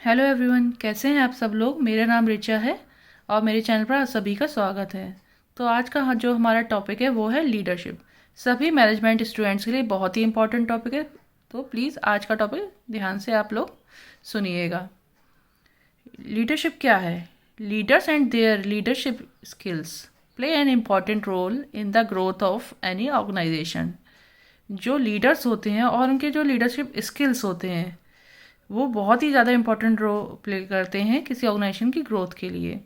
Hello everyone, कैसे हैं आप सब लोग। मेरा नाम रिचा है और मेरे चैनल पर आप सभी का स्वागत है। तो आज का जो हमारा टॉपिक है वो है लीडरशिप। सभी मैनेजमेंट स्टूडेंट्स के लिए बहुत ही इंपॉर्टेंट टॉपिक है। तो प्लीज़ आज का टॉपिक ध्यान से आप लोग सुनिएगा। लीडरशिप क्या है? Leaders and their leadership skills play an important role in the growth of any organisation. जो लीडर्स होते हैं और उनके जो लीडरशिप स्किल्स होते हैं वो बहुत ही ज़्यादा इम्पोर्टेंट रोल प्ले करते हैं किसी ऑर्गेनाइजेशन की ग्रोथ के लिए।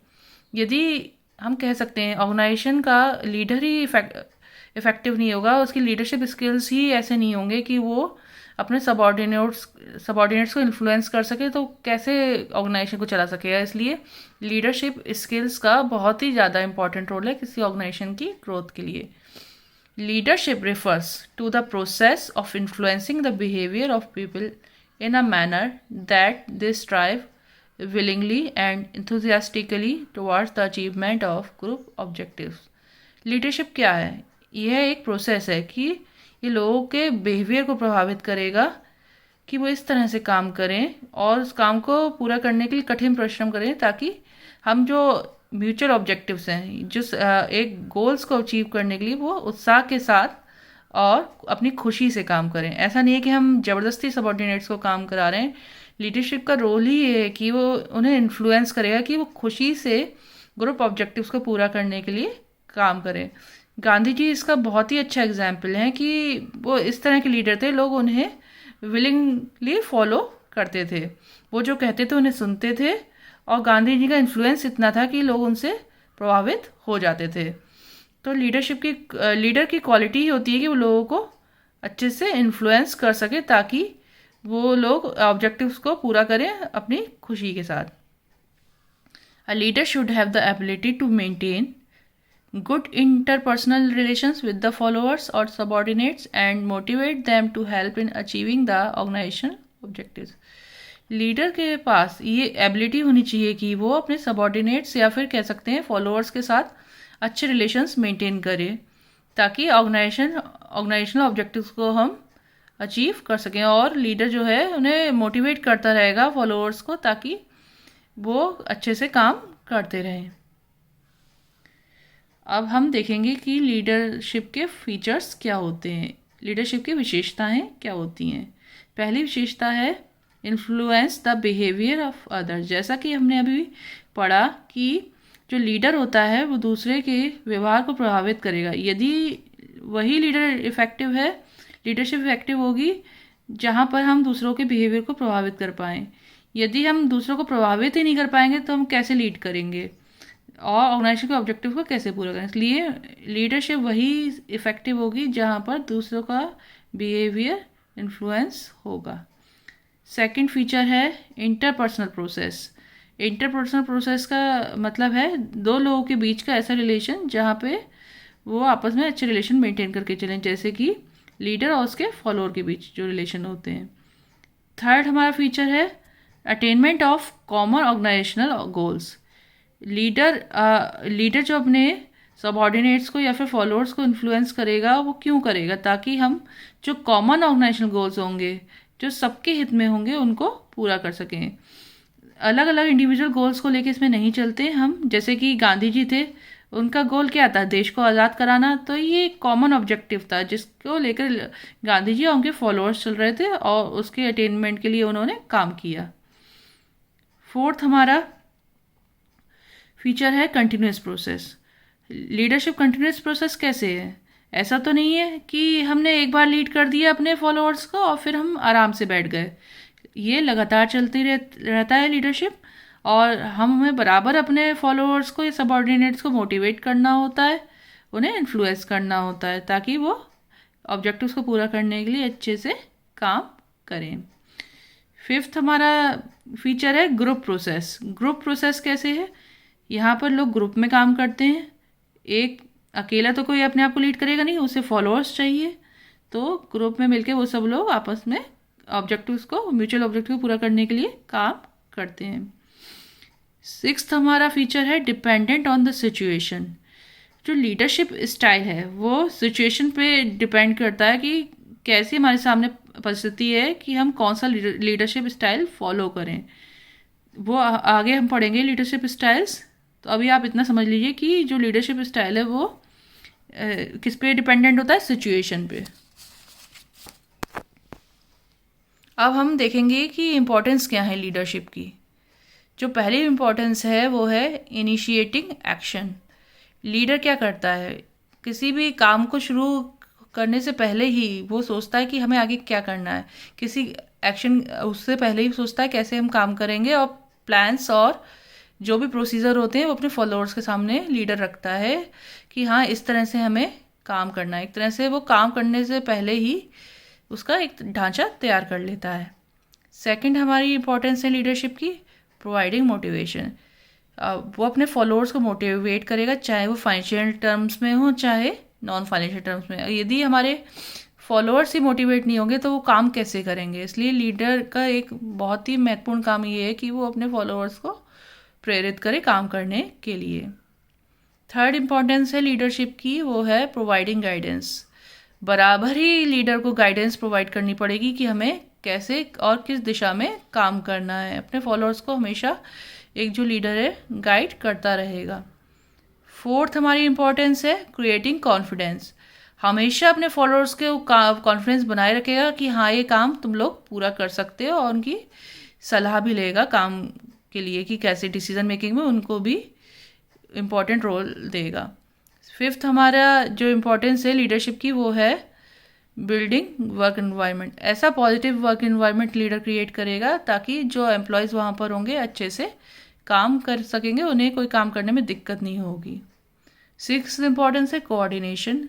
यदि हम कह सकते हैं ऑर्गेनाइजेशन का लीडर ही इफेक्टिव नहीं होगा, उसकी लीडरशिप स्किल्स ही ऐसे नहीं होंगे कि वो अपने सबॉर्डिनेट्स को इन्फ्लुएंस कर सके, तो कैसे ऑर्गेनाइजेशन को चला सकेगा। इसलिए लीडरशिप स्किल्स का बहुत ही ज़्यादा इंपॉर्टेंट रोल है किसी ऑर्गेनाइजेशन की ग्रोथ के लिए। Leadership refers to the process of influencing the behaviour of people in a manner that they strive willingly and enthusiastically towards the achievement of group objectives. Leadership क्या है? यह एक process है कि ये लोगों के बिहेवियर को प्रभावित करेगा कि वो इस तरह से काम करें और उस काम को पूरा करने के लिए कठिन परिश्रम करें, ताकि हम जो म्यूचुअल ऑब्जेक्टिव्स हैं, जिस एक गोल्स को अचीव करने के लिए वो उत्साह के साथ और अपनी खुशी से काम करें। ऐसा नहीं है कि हम ज़बरदस्ती सबॉर्डिनेट्स को काम करा रहे हैं। लीडरशिप का रोल ही ये है कि वो उन्हें इन्फ्लुएंस करेगा कि वो खुशी से ग्रुप ऑब्जेक्टिव्स को पूरा करने के लिए काम करें। गांधी जी इसका बहुत ही अच्छा एग्जाम्पल है कि वो इस तरह के लीडर थे, लोग उन्हें विलिंगली फॉलो करते थे। वो जो कहते थे उन्हें सुनते थे और गांधी जी का इन्फ्लुएंस इतना था कि लोग उनसे प्रभावित हो जाते थे। तो लीडर की क्वालिटी ही होती है कि वो लोगों को अच्छे से इन्फ्लुएंस कर सके, ताकि वो लोग ऑब्जेक्टिव्स को पूरा करें अपनी खुशी के साथ। A leader should have the ability to maintain good interpersonal relations with the followers or subordinates and motivate them to help in achieving the organizational objectives. Leader के पास ये एबिलिटी होनी चाहिए कि वो अपने सबॉर्डिनेट्स या फिर कह सकते हैं फॉलोअर्स के साथ अच्छे रिलेशंस मेंटेन करे, ताकि ऑर्गेनाइजेशनल ऑब्जेक्टिव्स को हम अचीव कर सकें। और लीडर जो है उन्हें मोटिवेट करता रहेगा फॉलोअर्स को, ताकि वो अच्छे से काम करते रहें। अब हम देखेंगे कि लीडरशिप के फीचर्स क्या होते हैं, लीडरशिप की विशेषताएं क्या होती हैं। पहली विशेषता है influence the behaviour of others. जैसा कि हमने अभी पढ़ा कि जो लीडर होता है वो दूसरे के व्यवहार को प्रभावित करेगा। यदि वही लीडर इफेक्टिव है, लीडरशिप इफेक्टिव होगी जहाँ पर हम दूसरों के बिहेवियर को प्रभावित कर पाएँ। यदि हम दूसरों को प्रभावित ही नहीं कर पाएंगे तो हम कैसे लीड करेंगे और ऑर्गेनाइजेशन के ऑब्जेक्टिव को कैसे पूरा करें। इसलिए लीडरशिप वही इफेक्टिव होगी जहाँ पर दूसरों का बिहेवियर इन्फ्लुएंस होगा। सेकंड फीचर है इंटरपर्सनल प्रोसेस। इंटरपर्सनल प्रोसेस का मतलब है दो लोगों के बीच का ऐसा रिलेशन जहाँ पे वो आपस में अच्छे रिलेशन मेंटेन करके चलें, जैसे कि लीडर और उसके फॉलोअर के बीच जो रिलेशन होते हैं। थर्ड हमारा फीचर है attainment of common organisational goals. Leader जो अपने सबऑर्डिनेट्स को या फिर फॉलोअर्स को इन्फ्लुएंस करेगा, वो क्यों करेगा? ताकि हम जो कॉमन ऑर्गेनाइजेशनल गोल्स होंगे, जो सबके हित में होंगे, उनको पूरा कर सकें। अलग अलग इंडिविजुअल गोल्स को लेके इसमें नहीं चलते हम। जैसे कि गांधी जी थे, उनका गोल क्या था? देश को आज़ाद कराना। तो ये कॉमन ऑब्जेक्टिव था जिसको लेकर गांधी जी और उनके फॉलोअर्स चल रहे थे और उसके अटेनमेंट के लिए उन्होंने काम किया। फोर्थ हमारा फीचर है continuous process. Leadership continuous process कैसे है? ऐसा तो नहीं है कि हमने एक बार लीड कर दिया अपने फॉलोअर्स को और फिर हम आराम से बैठ गए। ये लगातार चलती रहता है लीडरशिप, और हमें बराबर अपने फॉलोअर्स को या सबऑर्डिनेट्स को मोटिवेट करना होता है, उन्हें इन्फ्लुएंस करना होता है, ताकि वो ऑब्जेक्टिव्स को पूरा करने के लिए अच्छे से काम करें। फिफ्थ हमारा फीचर है ग्रुप प्रोसेस। ग्रुप प्रोसेस कैसे है? यहाँ पर लोग ग्रुप में काम करते हैं। एक अकेला तो कोई अपने आप को लीड करेगा नहीं, उसे फॉलोअर्स चाहिए। तो ग्रुप में मिलके वो सब लोग आपस में ऑब्जेक्टिव्स को, म्यूचुअल ऑब्जेक्टिव पूरा करने के लिए काम करते हैं। सिक्स्थ हमारा फीचर है डिपेंडेंट ऑन द सिचुएशन। जो लीडरशिप स्टाइल है वो सिचुएशन पे डिपेंड करता है कि कैसी हमारे सामने परिस्थिति है कि हम कौन सा लीडरशिप स्टाइल फॉलो करें। वो आगे हम पढ़ेंगे लीडरशिप स्टाइल्स। तो अभी आप इतना समझ लीजिए कि जो लीडरशिप स्टाइल है वो किस पे डिपेंडेंट होता है, सिचुएशन पे। अब हम देखेंगे कि इम्पोर्टेंस क्या है लीडरशिप की। जो पहली इम्पोर्टेंस है वो है इनिशिएटिंग एक्शन। लीडर क्या करता है, किसी भी काम को शुरू करने से पहले ही वो सोचता है कि हमें आगे क्या करना है। किसी एक्शन उससे पहले ही सोचता है कैसे हम काम करेंगे, और प्लान्स और जो भी प्रोसीजर होते हैं वो अपने फॉलोअर्स के सामने लीडर रखता है कि हाँ इस तरह से हमें काम करना है। एक तरह से वो काम करने से पहले ही उसका एक ढांचा तैयार कर लेता है। सेकंड हमारी इम्पोर्टेंस है लीडरशिप की, प्रोवाइडिंग मोटिवेशन। वो अपने फॉलोअर्स को मोटिवेट करेगा, चाहे वो फाइनेंशियल टर्म्स में हो चाहे नॉन फाइनेंशियल टर्म्स में। यदि हमारे फॉलोअर्स ही मोटिवेट नहीं होंगे तो वो काम कैसे करेंगे। इसलिए लीडर का एक बहुत ही महत्वपूर्ण काम ये है कि वो अपने फॉलोअर्स को प्रेरित करे काम करने के लिए। थर्ड इम्पॉर्टेंस है लीडरशिप की, वो है प्रोवाइडिंग गाइडेंस। बराबर ही लीडर को गाइडेंस प्रोवाइड करनी पड़ेगी कि हमें कैसे और किस दिशा में काम करना है। अपने फॉलोअर्स को हमेशा एक जो लीडर है गाइड करता रहेगा। फोर्थ हमारी इम्पोर्टेंस है क्रिएटिंग कॉन्फिडेंस। हमेशा अपने फॉलोअर्स के कॉन्फिडेंस बनाए रखेगा कि हाँ ये काम तुम लोग पूरा कर सकते हो, और उनकी सलाह भी लेगा काम के लिए कि कैसे डिसीजन मेकिंग में उनको भी इम्पोर्टेंट रोल देगा। फिफ्थ हमारा जो इम्पोर्टेंस है लीडरशिप की वो है बिल्डिंग वर्क एनवायरनमेंट। ऐसा positive work environment leader create करेगा ताकि जो एम्प्लॉयज़ वहाँ पर होंगे अच्छे से काम कर सकेंगे, उन्हें कोई काम करने में दिक्कत नहीं होगी। सिक्स इम्पॉर्टेंस है कोऑर्डिनेशन।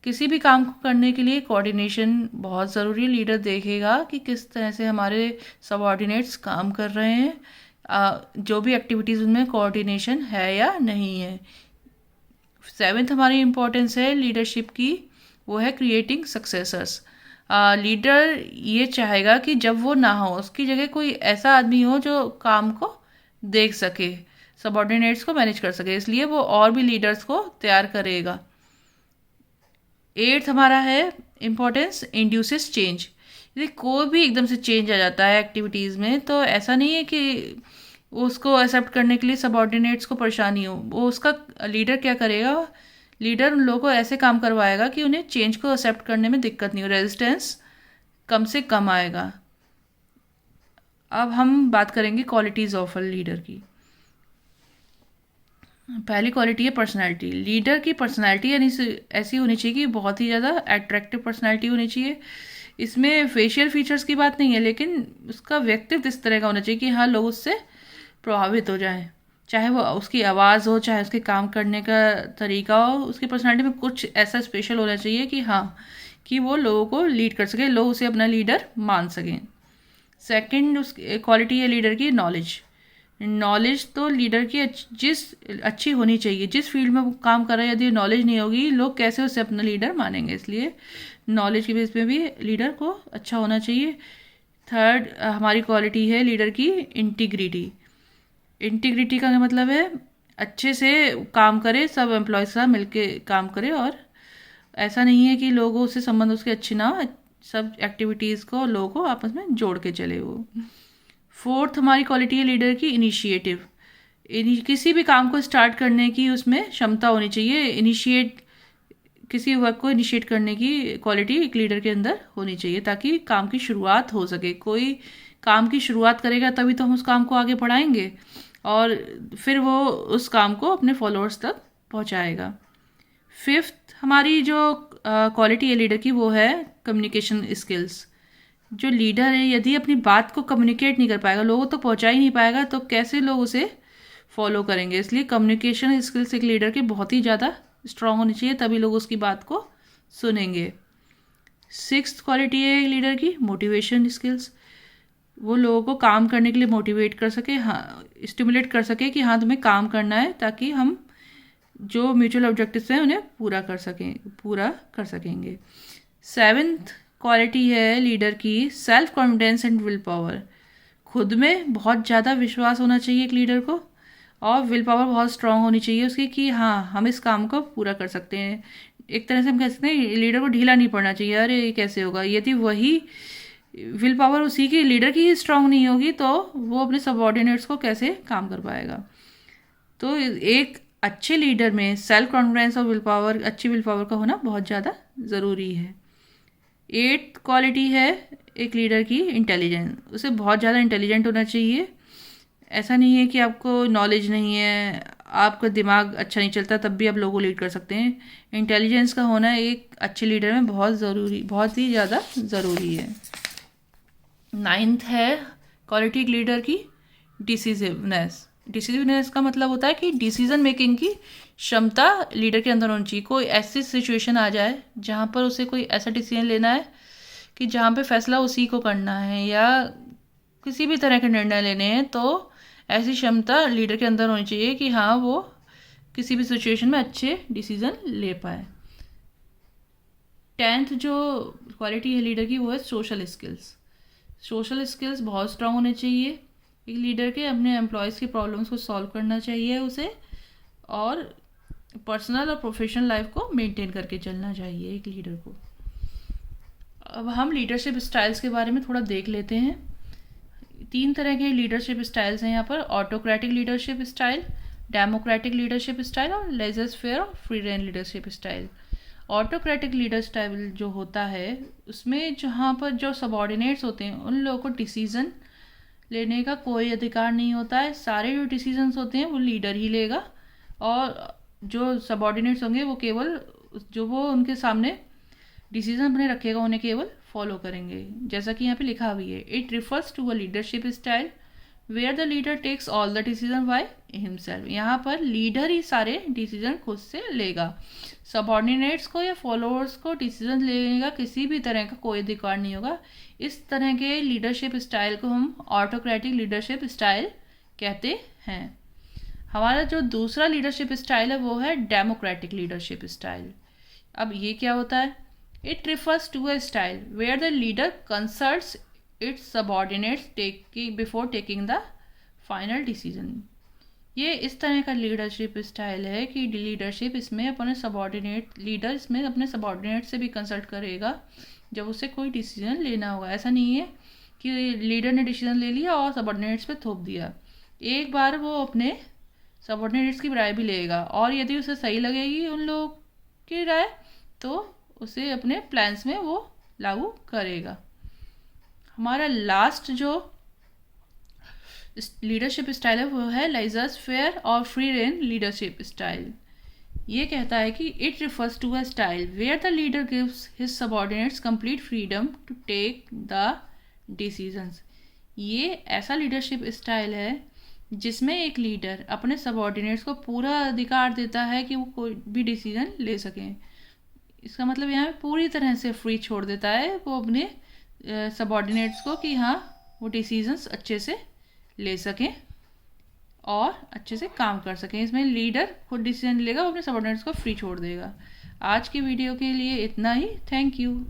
किसी भी काम को करने के लिए कोऑर्डिनेशन बहुत ज़रूरी है। लीडर देखेगा कि किस तरह से हमारे सबऑर्डिनेट्स काम कर रहे हैं, जो भी एक्टिविटीज़ उनमें कोऑर्डिनेशन है या नहीं है। सेवेंथ हमारी इम्पोर्टेंस है लीडरशिप की, वो है क्रिएटिंग सक्सेसर्स। लीडर ये चाहेगा कि जब वो ना हो उसकी जगह कोई ऐसा आदमी हो जो काम को देख सके, सबऑर्डिनेट्स को मैनेज कर सके, इसलिए वो और भी लीडर्स को तैयार करेगा। एट्थ हमारा है इम्पोर्टेंस इंड्यूसेस चेंज। यदि कोई भी एकदम से चेंज आ जाता है एक्टिविटीज़ में तो ऐसा नहीं है कि उसको एक्सेप्ट करने के लिए सबऑर्डिनेट्स को परेशानी हो। वो उसका लीडर क्या करेगा, लीडर उन लोगों को ऐसे काम करवाएगा कि उन्हें चेंज को एक्सेप्ट करने में दिक्कत नहीं हो, रेजिस्टेंस कम से कम आएगा। अब हम बात करेंगे क्वालिटीज़ ऑफ अ लीडर की। पहली क्वालिटी है पर्सनैलिटी। लीडर की पर्सनैलिटी यानी ऐसी होनी चाहिए कि बहुत ही ज़्यादा अट्रैक्टिव पर्सनैलिटी होनी चाहिए। इसमें फेशियल फीचर्स की बात नहीं है, लेकिन उसका व्यक्तित्व इस तरह का होना चाहिए कि हाँ लोग उससे प्रभावित हो जाएं। चाहे वो उसकी आवाज़ हो, चाहे उसके काम करने का तरीका हो, उसकी पर्सनैलिटी में कुछ ऐसा स्पेशल होना चाहिए कि हाँ कि वो लोगों को लीड कर सके, लोग उसे अपना लीडर मान सकें। सेकंड उस क्वालिटी है लीडर की नॉलेज। नॉलेज तो लीडर की जिस अच्छी होनी चाहिए, जिस फील्ड में वो काम कर रहा है, यदि नॉलेज नहीं होगी लोग कैसे उसे अपना लीडर मानेंगे। इसलिए नॉलेज के बेस पे भी लीडर को अच्छा होना चाहिए। थर्ड हमारी क्वालिटी है लीडर की इंटीग्रिटी। इंटीग्रिटी का मतलब है अच्छे से काम करे, सब एम्प्लॉयज़ के साथ मिलके काम करे, और ऐसा नहीं है कि लोगों से संबंध उसके अच्छे ना हो, सब एक्टिविटीज़ को लोगों को आपस में जोड़ के चले वो। फोर्थ हमारी क्वालिटी है लीडर की इनिशिएटिव। किसी भी काम को स्टार्ट करने की उसमें क्षमता होनी चाहिए। किसी वर्क को इनिशिएट करने की क्वालिटी एक लीडर के अंदर होनी चाहिए ताकि काम की शुरुआत हो सके। कोई काम की शुरुआत करेगा तभी तो हम उस काम को आगे बढ़ाएंगे, और फिर वो उस काम को अपने फॉलोअर्स तक पहुंचाएगा। फिफ्थ हमारी जो क्वालिटी है लीडर की वो है कम्युनिकेशन स्किल्स। जो लीडर है यदि अपनी बात को कम्युनिकेट नहीं कर पाएगा, लोगों तक पहुंचा ही नहीं पाएगा, तो कैसे लोग उसे फॉलो करेंगे। इसलिए कम्युनिकेशन स्किल्स एक लीडर की बहुत ही ज़्यादा स्ट्रांग होनी चाहिए, तभी लोग उसकी बात को सुनेंगे। सिक्स्थ क्वालिटी है लीडर की मोटिवेशन स्किल्स। वो लोगों को काम करने के लिए मोटिवेट कर सके, हाँ स्टिमुलेट कर सके कि हाँ तुम्हें काम करना है, ताकि हम जो म्यूचुअल ऑब्जेक्टिव्स हैं उन्हें पूरा कर सकेंगे। सेवेंथ क्वालिटी है लीडर की self confidence and will power. खुद में बहुत ज़्यादा विश्वास होना चाहिए एक लीडर को, और विल पावर बहुत स्ट्रांग होनी चाहिए उसकी कि हाँ हम इस काम को पूरा कर सकते हैं। एक तरह से हम कह सकते हैं लीडर को ढीला नहीं पड़ना चाहिए, अरे ये कैसे होगा। यदि वही विल पावर उसी की, लीडर की ही स्ट्रांग नहीं होगी तो वो अपने सबऑर्डिनेट्स को कैसे काम कर पाएगा। तो एक अच्छे लीडर में सेल्फ कॉन्फिडेंस और विल पावर, अच्छी विल पावर का होना बहुत ज़्यादा ज़रूरी है। 8 क्वालिटी है एक लीडर की, इंटेलिजेंस। उसे बहुत ज़्यादा इंटेलिजेंट होना चाहिए। ऐसा नहीं है कि आपको नॉलेज नहीं है, आपका दिमाग अच्छा नहीं चलता तब भी आप लोगों को लीड कर सकते हैं। इंटेलिजेंस का होना एक अच्छे लीडर में बहुत ज़रूरी, बहुत ही ज़्यादा ज़रूरी है। 9th है क्वालिटी एक लीडर की, डिसीजिवनेस। डिसीजिवनेस का मतलब होता है कि डिसीजन मेकिंग की क्षमता लीडर के अंदर होनी चाहिए। कोई ऐसी सिचुएशन आ जाए जहाँ पर उसे कोई ऐसा डिसीजन लेना है कि जहाँ पे फैसला उसी को करना है, या किसी भी तरह के निर्णय लेने हैं, तो ऐसी क्षमता लीडर के अंदर होनी चाहिए कि हाँ वो किसी भी सिचुएशन में अच्छे डिसीजन ले पाए। 10th जो क्वालिटी है लीडर की वो है सोशल स्किल्स। सोशल स्किल्स बहुत स्ट्रांग होने चाहिए एक लीडर के। अपने एम्प्लॉयज़ की प्रॉब्लम्स को सॉल्व करना चाहिए उसे, और पर्सनल और प्रोफेशनल लाइफ को मेंटेन करके चलना चाहिए एक लीडर को। अब हम लीडरशिप स्टाइल्स के बारे में थोड़ा देख लेते हैं। 3 तरह के लीडरशिप स्टाइल्स हैं यहाँ पर: autocratic leadership style, democratic leadership style और लेजर-फेयर और free rein leadership style. Autocratic leader style जो होता है उसमें जहाँ पर जो सबॉर्डिनेट्स होते हैं उन लोगों को डिसीज़न लेने का कोई अधिकार नहीं होता है। सारे जो डिसीजंस होते हैं वो लीडर ही लेगा, और जो सबॉर्डिनेट्स होंगे वो केवल जो वो उनके सामने डिसीजन अपने रखेगा उन्हें केवल फॉलो करेंगे। जैसा कि यहाँ पे लिखा हुआ है, it refers to a leadership style where the leader takes all the decision by himself. यहाँ पर लीडर ही सारे डिसीजन खुद से लेगा। सबऑर्डिनेट्स को या फॉलोअर्स को डिसीजन लेने का किसी भी तरह का कोई अधिकार नहीं होगा। इस तरह के लीडरशिप स्टाइल को हम ऑटोक्रेटिक लीडरशिप स्टाइल कहते हैं। हमारा जो दूसरा लीडरशिप स्टाइल है वो है डेमोक्रेटिक लीडरशिप स्टाइल। अब ये क्या होता है? It refers to a style where the leader consults its subordinates before taking the final decision. ये इस तरह का लीडरशिप स्टाइल है कि लीडरशिप इसमें अपने सबऑर्डिनेट, लीडर इसमें अपने सबऑर्डिनेट से भी कंसल्ट करेगा जब उसे कोई डिसीजन लेना होगा। ऐसा नहीं है कि लीडर ने डिसीजन ले लिया और सबऑर्डिनेट्स पे थोप दिया। एक बार वो अपने सबऑर्डिनेट्स की राय भी लेगा, और यदि उसे सही लगेगी उन लोगों की राय तो उसे अपने प्लान्स में वो लागू करेगा। हमारा लास्ट जो लीडरशिप स्टाइल है वो है लेजर-फेयर और फ्री रेन लीडरशिप स्टाइल। ये कहता है कि it refers to a style where the leader gives his subordinates complete freedom to take the decisions. ये ऐसा लीडरशिप स्टाइल है जिसमें एक लीडर अपने सबऑर्डिनेट्स को पूरा अधिकार देता है कि वो कोई भी डिसीजन ले सकें। इसका मतलब यहाँ पे पूरी तरह से फ्री छोड़ देता है वो अपने सबऑर्डिनेट्स को कि हाँ वो डिसीजंस अच्छे से ले सकें और अच्छे से काम कर सकें। इसमें लीडर खुद डिसीजन लेगा, वो अपने सबऑर्डिनेट्स को फ्री छोड़ देगा। आज की वीडियो के लिए इतना ही। Thank you.